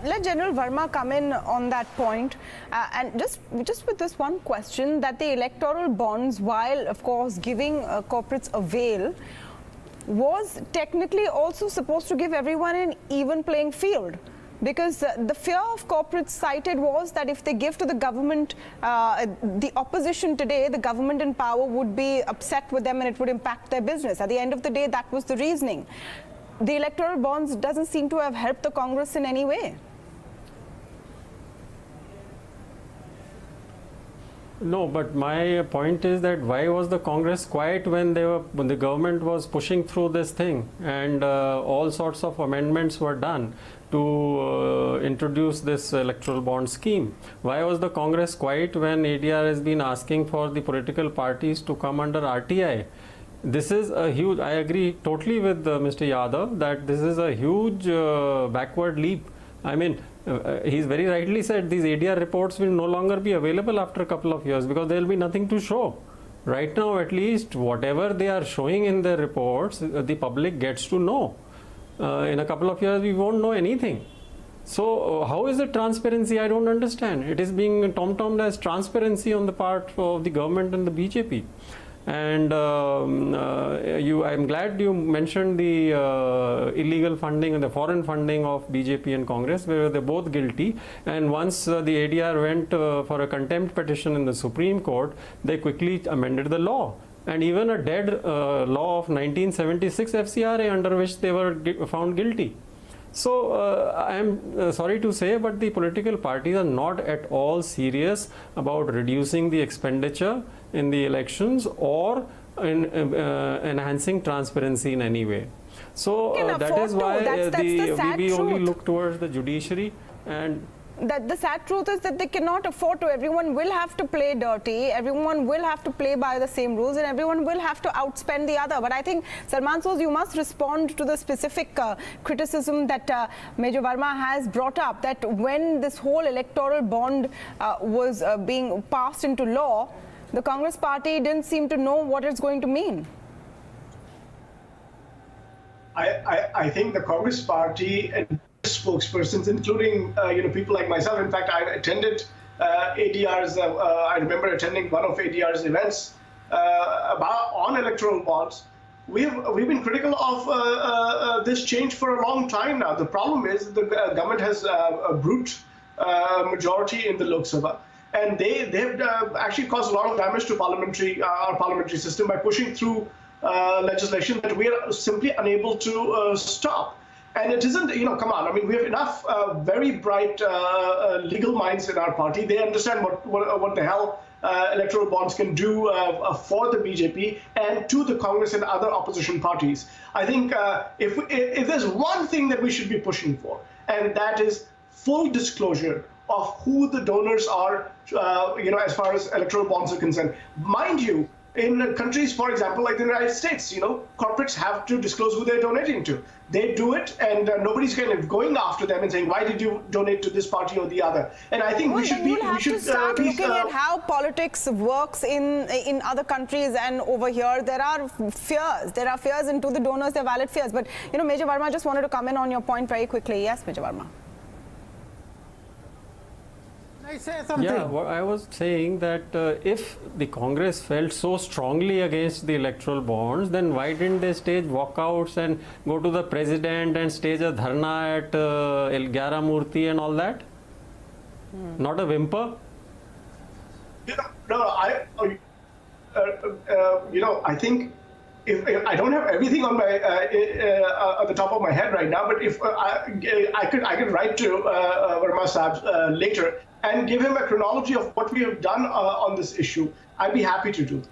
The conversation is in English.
Let General Verma come in on that point. And just with this one question, that the electoral bonds, while of course giving corporates a veil, was technically also supposed to give everyone an even playing field. Because the fear of corporates cited was that if they give to the government, the opposition today, the government in power would be upset with them and it would impact their business. At the end of the day, that was the reasoning. The electoral bonds doesn't seem to have helped the Congress in any way. No, but my point is that why was the Congress quiet when the government was pushing through this thing and all sorts of amendments were done to introduce this electoral bond scheme? Why was the Congress quiet when ADR has been asking for the political parties to come under RTI? This is a huge, I agree totally with Mr. Yadav that this is a huge backward leap. I mean, he's very rightly said these ADR reports will no longer be available after a couple of years because there will be nothing to show. Right now, at least, whatever they are showing in their reports, the public gets to know. In a couple of years, we won't know anything. So, how is it transparency? I don't understand. It is being tom-tommed as transparency on the part of the government and the BJP. And I'm glad you mentioned the illegal funding and the foreign funding of BJP and Congress, where they're both guilty. And once the ADR went for a contempt petition in the Supreme Court, they quickly amended the law. And even a dead law of 1976 FCRA under which they were found guilty. So I am sorry to say, but the political parties are not at all serious about reducing the expenditure in the elections or in enhancing transparency in any way. So that is why we only look towards the judiciary. And that the sad truth is that they cannot afford to. Everyone will have to play dirty, everyone will have to play by the same rules, and everyone will have to outspend the other. But I think, Salman Soz, you must respond to the specific criticism that Major Verma has brought up, that when this whole electoral bond was being passed into law, the Congress party didn't seem to know what it's going to mean. I think the Congress party and spokespersons, including people like myself. In fact, I attended ADR's. I remember attending one of ADR's events on electoral bonds. We've been critical of this change for a long time now. The problem is the government has a brute majority in the Lok Sabha, and they've actually caused a lot of damage to our parliamentary system by pushing through legislation that we are simply unable to stop. And it isn't, come on. I mean, we have enough very bright legal minds in our party. They understand what the hell electoral bonds can do for the BJP and to the Congress and other opposition parties. I think if there's one thing that we should be pushing for, and that is full disclosure of who the donors are, as far as electoral bonds are concerned. Mind you, in countries, for example, like the United States, corporates have to disclose who they're donating to. They do it, and nobody's kind of going after them and saying, "Why did you donate to this party or the other?" And I think we should start looking at how politics works in other countries, and over here there are fears. There are fears, and to the donors, they're valid fears. But Major Verma, just wanted to come in on your point very quickly. Yes, Major Verma. I say something. Yeah, well, I was saying that if the Congress felt so strongly against the electoral bonds, then why didn't they stage walkouts and go to the president and stage a dharna at El Gyara Murti and all that? Not a whimper? No, I think if I don't have everything on my on the top of my head right now, but if I could write to Verma Saab later and give him a chronology of what we have done on this issue. I'd be happy to do that.